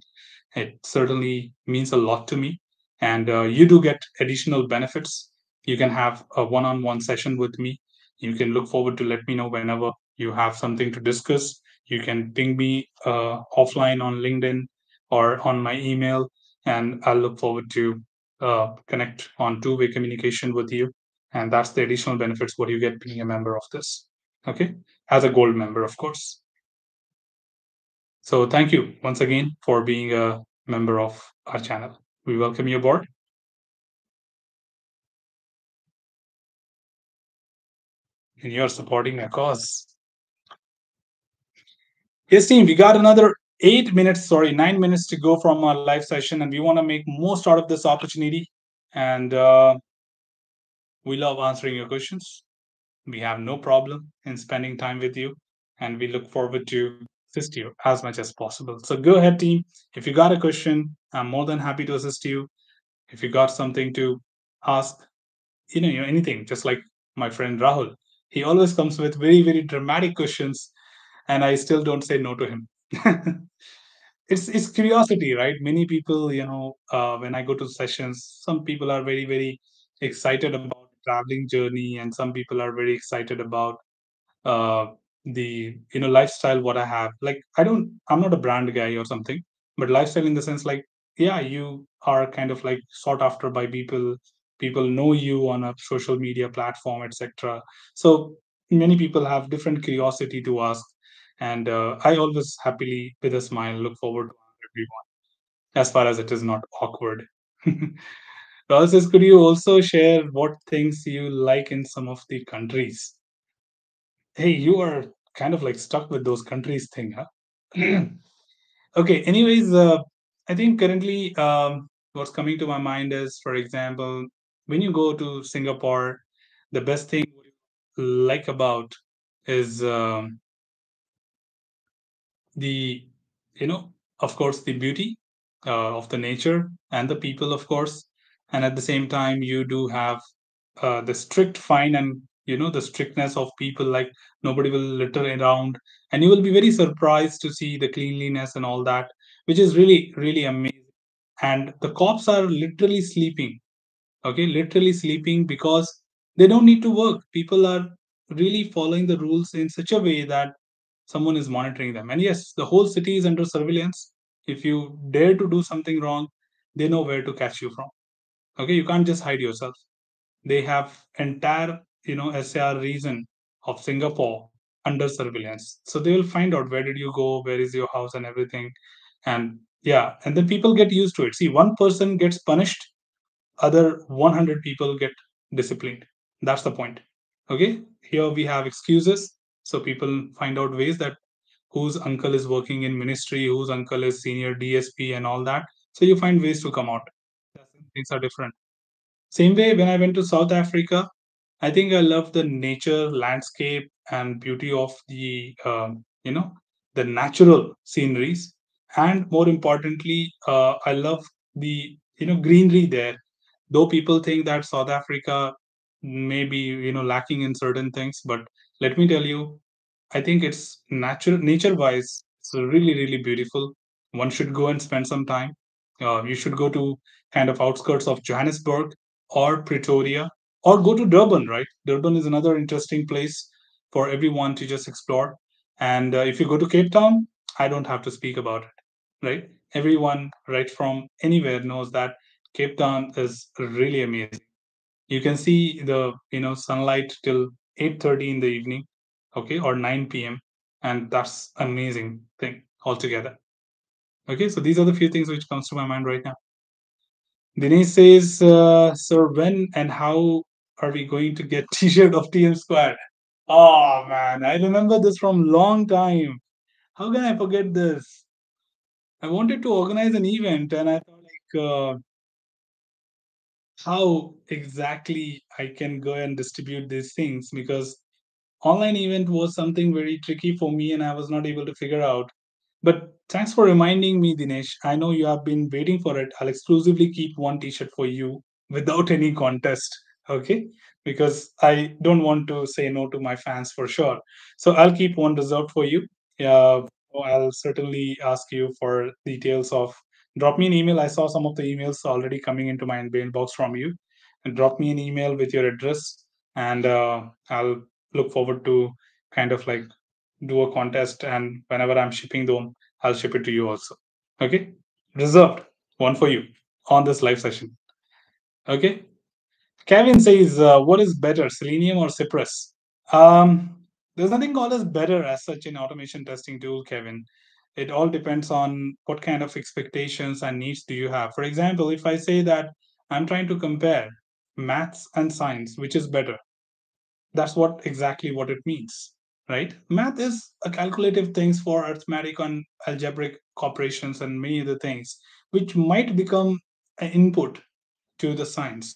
It certainly means a lot to me. And you do get additional benefits. You can have a one on one session with me. You can look forward to let me know whenever you have something to discuss. You can ping me offline on LinkedIn or on my email, and I'll look forward to connect on two-way communication with you. And that's the additional benefits what you get being a member of this. Okay, as a gold member, of course. So thank you once again for being a member of our channel. We welcome you aboard, and you're supporting a cause. Yes, team, we got another 8 minutes, sorry, 9 minutes to go from our live session, and we want to make most out of this opportunity. And we love answering your questions. We have no problem in spending time with you, and we look forward to assist you as much as possible. So go ahead, team. If you got a question, I'm more than happy to assist you. If you got something to ask, anything, just like my friend Rahul, he always comes with very, very dramatic questions, and I still don't say no to him. It's curiosity, right? Many people, when I go to sessions, some people are very, very excited about traveling journey, and some people are very excited about uh, the lifestyle what I have. Like I'm not a brand guy or something, but lifestyle in the sense like, yeah, you are kind of like sought after by people. People know you on a social media platform, etc. So many people have different curiosity to ask, and I always happily with a smile look forward to everyone as far as it is not awkward. Rahul says, could you also share what things you like in some of the countries? Hey, you are kind of like stuck with those countries thing, huh? Okay, anyways, I think currently what's coming to my mind is, for example, when you go to Singapore, the best thing like about is the, you know, of course, the beauty of the nature and the people, of course. And at the same time, you do have the strict fine and the strictness of people, like nobody will litter around, and you will be very surprised to see the cleanliness and all that, which is really really amazing. And the cops are literally sleeping, okay, literally sleeping, because they don't need to work. People are really following the rules in such a way that someone is monitoring them. And yes, the whole city is under surveillance. If you dare to do something wrong, they know where to catch you from. Okay, you can't just hide yourself. They have entire SAR region of Singapore under surveillance, so they will find out where did you go, where is your house, and everything. And yeah, and then people get used to it. See, one person gets punished, other 100 people get disciplined. That's the point. Okay, here we have excuses, so people find out ways that whose uncle is working in ministry, whose uncle is senior DSP and all that. So you find ways to come out. Things are different. Same way, when I went to South Africa, I think I love the nature, landscape, and beauty of the natural sceneries. And more importantly, I love the, greenery there. Though people think that South Africa may be, lacking in certain things, but let me tell you, I think it's natural, nature wise, it's really, really beautiful. One should go and spend some time. You should go to kind of outskirts of Johannesburg or Pretoria, or go to Durban, right? Durban is another interesting place for everyone to just explore. And if you go to Cape Town, I don't have to speak about it, right? Everyone, right from anywhere, knows that Cape Town is really amazing. You can see the sunlight till 8:30 in the evening, okay, or 9 p.m., and that's amazing thing altogether. Okay, so these are the few things which comes to my mind right now. Dinesh says, sir, when and how are we going to get t-shirt of TM Squad? Oh man, I remember this from long time. How can I forget this? I wanted to organize an event, and I thought like, how exactly I can go and distribute these things, because online event was something very tricky for me and I was not able to figure out. But thanks for reminding me, Dinesh. I know you have been waiting for it. I'll exclusively keep one t-shirt for you without any contest. Okay? Because I don't want to say no to my fans for sure. So I'll keep one reserved for you. Yeah, I'll certainly ask you for details of, drop me an email. I saw some of the emails already coming into my inbox from you. And drop me an email with your address, and I'll look forward to kind of like do a contest, and whenever I'm shipping them, I'll ship it to you also. Okay? Reserved. One for you on this live session. Okay? Kevin says, what is better, Selenium or Cypress? There's nothing called as better as such in automation testing tool, Kevin. It all depends on what kind of expectations and needs do you have. For example, if I say that I'm trying to compare maths and science, which is better, that's what exactly what it means, right? Math is a calculative things for arithmetic and algebraic operations and many other things which might become an input to the science,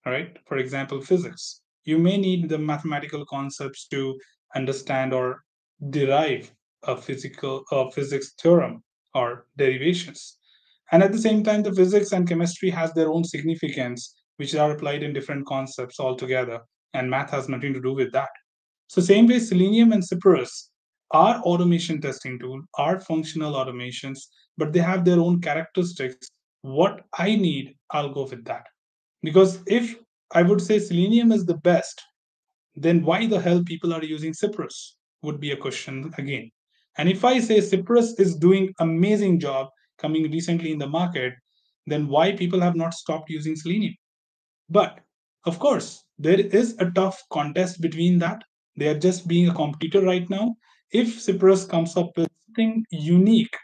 right? For example, physics, you may need the mathematical concepts to understand or derive a physics theorem or derivations. And at the same time, the physics and chemistry has their own significance which are applied in different concepts altogether, and math has nothing to do with that. So same way, Selenium and Cypress are automation testing tool, are functional automations, but they have their own characteristics. What I need, I'll go with that. Because if I would say Selenium is the best, then why the hell people are using Cypress would be a question again. And if I say Cypress is doing amazing job coming recently in the market, then why people have not stopped using Selenium? But of course, there is a tough contest between that. They are just being a competitor right now. If Cypress comes up with something unique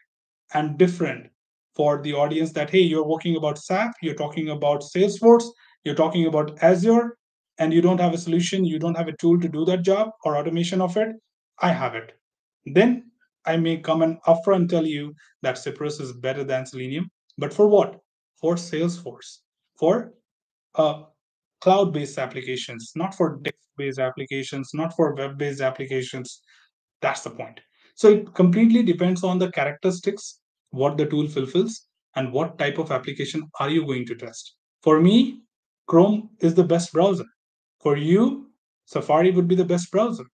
and different for the audience, that hey, you're working about SAP, you're talking about Salesforce, you're talking about Azure, and you don't have a solution, you don't have a tool to do that job or automation of it, I have it. Then I may come and upfront tell you that Cypress is better than Selenium. But for what? For Salesforce, for cloud based applications, not for text based applications, not for web based applications. That's the point. So it completely depends on the characteristics, what the tool fulfills, and what type of application are you going to test. For me, Chrome is the best browser. For you, Safari would be the best browser.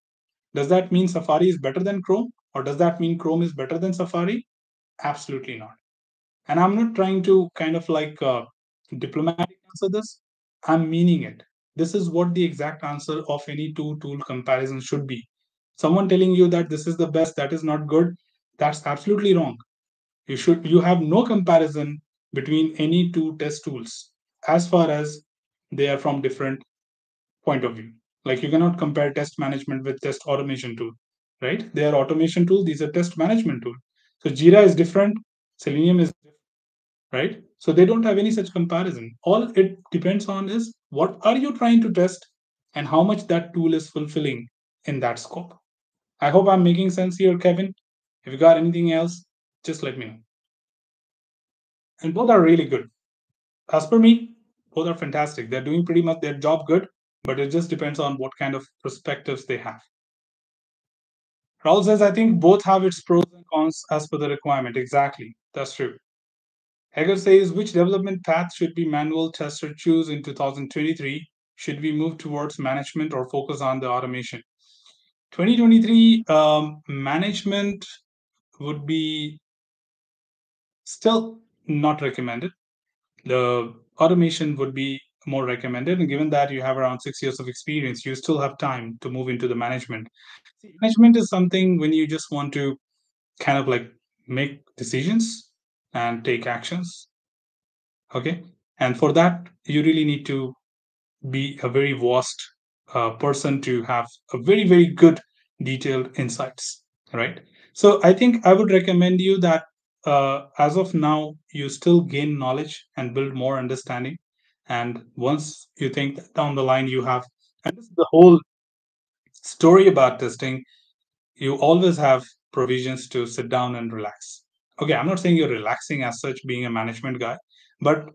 Does that mean Safari is better than Chrome? Or does that mean Chrome is better than Safari? Absolutely not. And I'm not trying to kind of like diplomatic answer this. I'm meaning it. This is what the exact answer of any two tool comparison should be. Someone telling you that this is the best, that is not good, that's absolutely wrong. You have no comparison between any two test tools as far as they are from different point of view. Like you cannot compare test management with test automation tool, right? They are automation tool, these are test management tool. So Jira is different, Selenium is, right? So they don't have any such comparison. All it depends on is what are you trying to test and how much that tool is fulfilling in that scope. I hope I'm making sense here, Kevin. If you got anything else, just let me know. And both are really good. As per me, both are fantastic. They're doing pretty much their job good, but it just depends on what kind of perspectives they have. Raul says, I think both have its pros and cons as per the requirement. Exactly. That's true. Hager says, which development path should be manual tester choose in 2023? Should we move towards management or focus on the automation? 2023 management would be still not recommended. The automation would be more recommended. And given that you have around 6 years of experience, you still have time to move into the management. See, management is something when you just want to kind of like make decisions and take actions. Okay. And for that, you really need to be a very vast person to have a very, very good detailed insights. Right. So I think I would recommend you that as of now, you still gain knowledge and build more understanding. And once you think that down the line you have, and this is the whole story about testing, you always have provisions to sit down and relax. Okay, I'm not saying you're relaxing as such being a management guy, but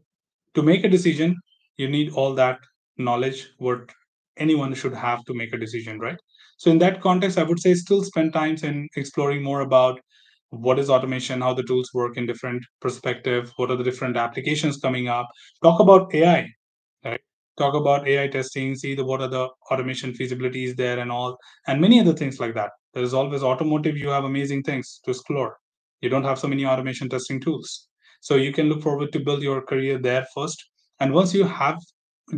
to make a decision, You need all that knowledge what anyone should have to make a decision, right? So in that context, I would say still spend time in exploring more about what is automation, how the tools work in different perspective, what are the different applications coming up. Talk about AI, right? Talk about AI testing, see the what are the automation feasibilities there and all, and many other things like that. There is always automotive, you have amazing things to explore. You don't have so many automation testing tools. So you can look forward to build your career there first. And once you have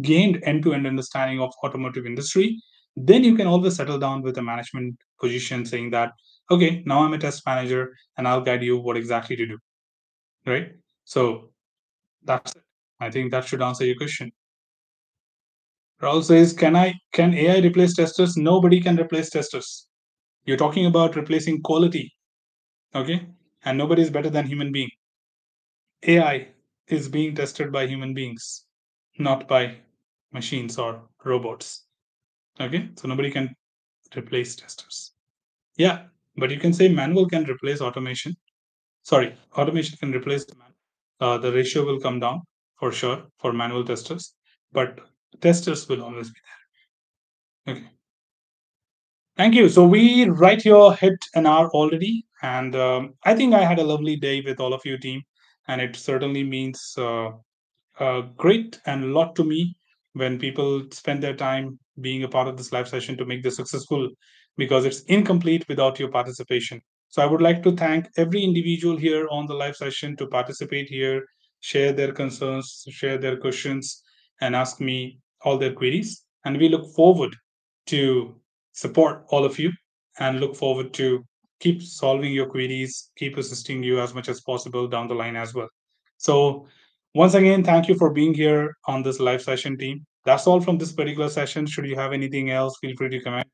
gained end-to-end understanding of automotive industry, then you can always settle down with a management position saying that, okay, now I'm a test manager and I'll guide you what exactly to do, right? So that's it. I think that should answer your question. Raul says, can AI replace testers? Nobody can replace testers. You're talking about replacing quality, okay? And nobody is better than human being. AI is being tested by human beings, not by machines or robots. Okay, so nobody can replace testers. Yeah, but you can say manual can replace automation. Sorry, automation can replace the man. The ratio will come down for sure for manual testers, but testers will always be there. Okay. Thank you. So we right here hit an hour already, and I think I had a lovely day with all of you, team, and it certainly means great and a lot to me when people spend their time being a part of this live session to make this successful, because it's incomplete without your participation. So I would like to thank every individual here on the live session to participate here, share their concerns, share their questions, and ask me all their queries. And we look forward to support all of you and look forward to keep solving your queries, keep assisting you as much as possible down the line as well. So once again, thank you for being here on this live session, team. That's all from this particular session. Should you have anything else, feel free to comment.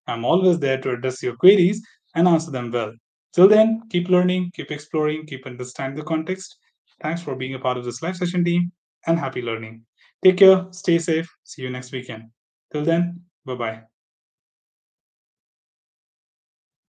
I'm always there to address your queries and answer them well. Till then, keep learning, keep exploring, keep understanding the context. Thanks for being a part of this live session, team, and happy learning. Take care, stay safe. See you next weekend. Till then, bye bye.